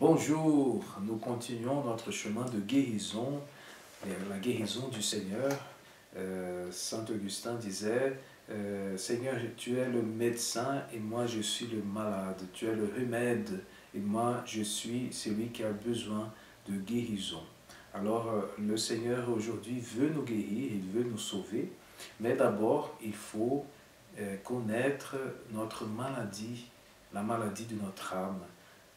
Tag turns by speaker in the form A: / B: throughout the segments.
A: Bonjour, nous continuons notre chemin de guérison, la guérison du Seigneur. Saint Augustin disait, Seigneur, tu es le médecin et moi je suis le malade. Tu es le remède et moi je suis celui qui a besoin de guérison. Alors le Seigneur aujourd'hui veut nous guérir, il veut nous sauver, mais d'abord il faut connaître notre maladie, la maladie de notre âme,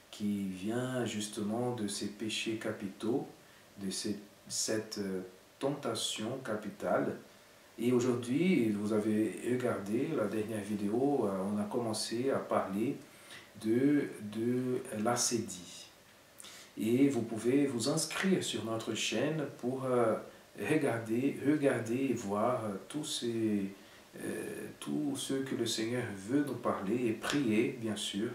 A: qui vient justement de ces péchés capitaux, de cette tentation capitale. Et aujourd'hui, vous avez regardé la dernière vidéo, on a commencé à parler de l'acédie. Et vous pouvez vous inscrire sur notre chaîne pour regarder et voir tout ce que le Seigneur veut nous parler et prier, bien sûr,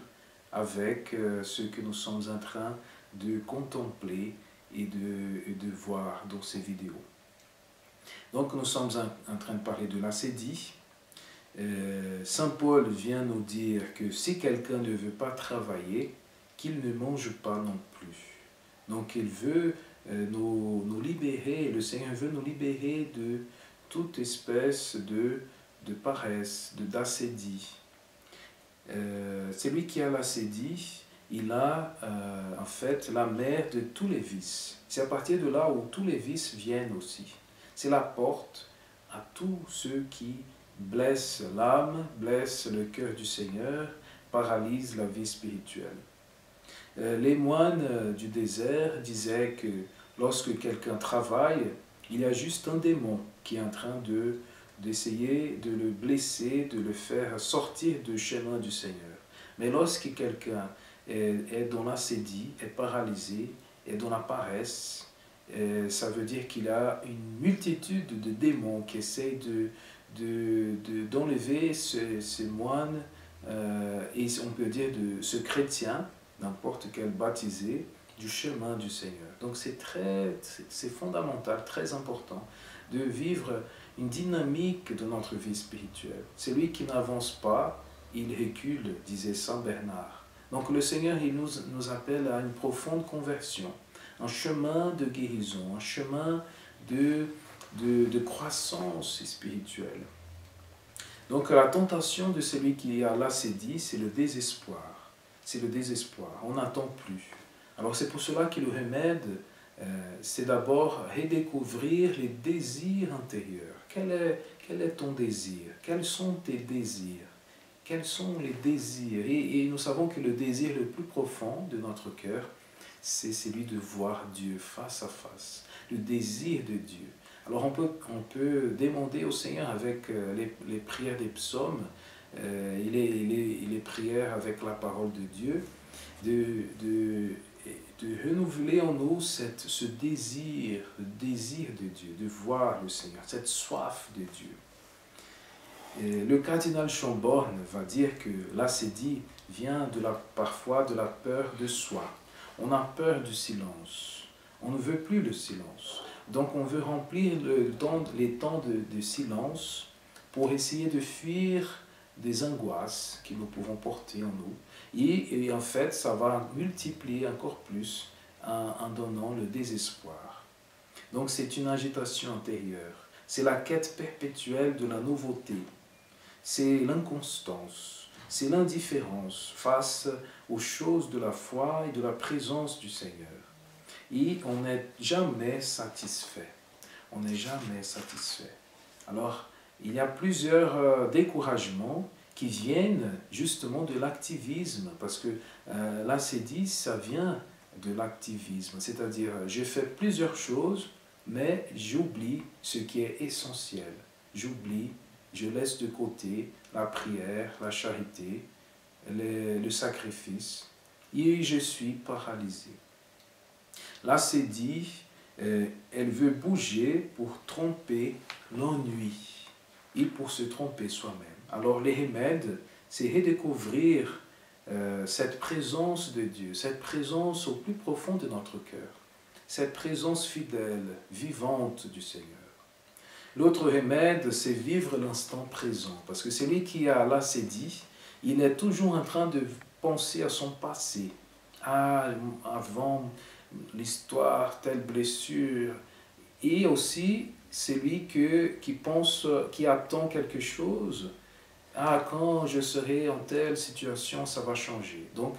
A: avec ce que nous sommes en train de contempler et de voir dans ces vidéos. Donc nous sommes en train de parler de l'acédie. Saint Paul vient nous dire que si quelqu'un ne veut pas travailler, qu'il ne mange pas non plus. Donc il veut nous libérer, le Seigneur veut nous libérer de toute espèce de paresse, d'acédie. Celui qui a l'acédie, il a en fait la mère de tous les vices. C'est à partir de là où tous les vices viennent aussi. C'est la porte à tous ceux qui blessent l'âme, blessent le cœur du Seigneur, paralysent la vie spirituelle. Les moines du désert disaient que lorsque quelqu'un travaille, il y a juste un démon qui est en train d'essayer de le blesser, de le faire sortir du chemin du Seigneur. Mais lorsque quelqu'un est dans l'acédie, est paralysé, est dans la paresse, ça veut dire qu'il a une multitude de démons qui essayent d'enlever ce moine, et on peut dire de ce chrétien, n'importe quel baptisé, du chemin du Seigneur. Donc c'est fondamental, très important, de vivre une dynamique de notre vie spirituelle. Celui qui n'avance pas, il recule, disait Saint Bernard. Donc le Seigneur, il nous appelle à une profonde conversion, un chemin de guérison, un chemin de croissance spirituelle. Donc la tentation de celui qui a l'acédie, c'est le désespoir. C'est le désespoir, on n'attend plus. Alors c'est pour cela que le remède, c'est d'abord redécouvrir les désirs intérieurs. Quel est ton désir? Quels sont tes désirs? Quels sont les désirs? Et nous savons que le désir le plus profond de notre cœur, c'est celui de voir Dieu face à face, le désir de Dieu. Alors on peut demander au Seigneur avec les prières des psaumes, et les prières avec la parole de Dieu, de renouveler en nous ce désir, le désir de Dieu, de voir le Seigneur, cette soif de Dieu. Et le cardinal Schönborn va dire que l'acédie vient parfois de la peur de soi. On a peur du silence. On ne veut plus le silence. Donc on veut remplir les temps de silence pour essayer de fuir des angoisses que nous pouvons porter en nous. Et en fait, ça va multiplier encore plus en donnant le désespoir. Donc c'est une agitation intérieure. C'est la quête perpétuelle de la nouveauté. C'est l'inconstance. C'est l'indifférence face aux choses de la foi et de la présence du Seigneur. Et on n'est jamais satisfait. On n'est jamais satisfait. Alors, il y a plusieurs découragements qui viennent justement de l'activisme, parce que l'acédie, ça vient de l'activisme, c'est-à-dire je fais plusieurs choses, mais j'oublie ce qui est essentiel. J'oublie, je laisse de côté la prière, la charité, le sacrifice, et je suis paralysé. L'acédie, elle veut bouger pour tromper l'ennui et pour se tromper soi-même. Alors les remèdes, c'est redécouvrir cette présence de Dieu, cette présence au plus profond de notre cœur, cette présence fidèle, vivante du Seigneur. L'autre remède, c'est vivre l'instant présent, parce que celui qui a l'acédie, il est toujours en train de penser à son passé, ah, avant l'histoire, telle blessure. Et aussi, celui qui pense, qui attend quelque chose, ah, quand je serai en telle situation, ça va changer. Donc,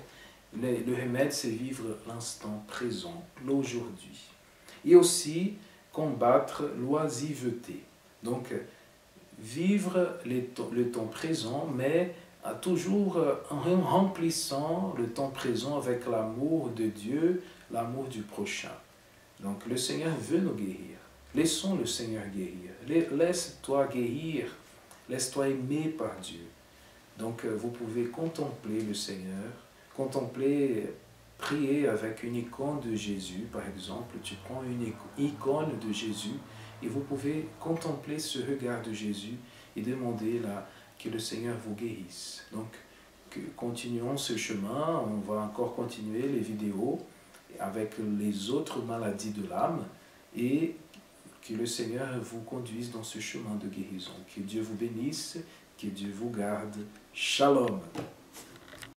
A: le remède, c'est vivre l'instant présent, l'aujourd'hui. Et aussi, combattre l'oisiveté. Donc, vivre le temps présent, mais toujours en remplissant le temps présent avec l'amour de Dieu, l'amour du prochain. Donc, le Seigneur veut nous guérir. Laissons le Seigneur guérir. Laisse-toi guérir. Laisse-toi aimer par Dieu. Donc, vous pouvez contempler le Seigneur, contempler, prier avec une icône de Jésus, par exemple. Tu prends une icône de Jésus et vous pouvez contempler ce regard de Jésus et demander là, que le Seigneur vous guérisse. Donc, continuons ce chemin. On va encore continuer les vidéos avec les autres maladies de l'âme et que le Seigneur vous conduise dans ce chemin de guérison. Que Dieu vous bénisse, que Dieu vous garde. Shalom.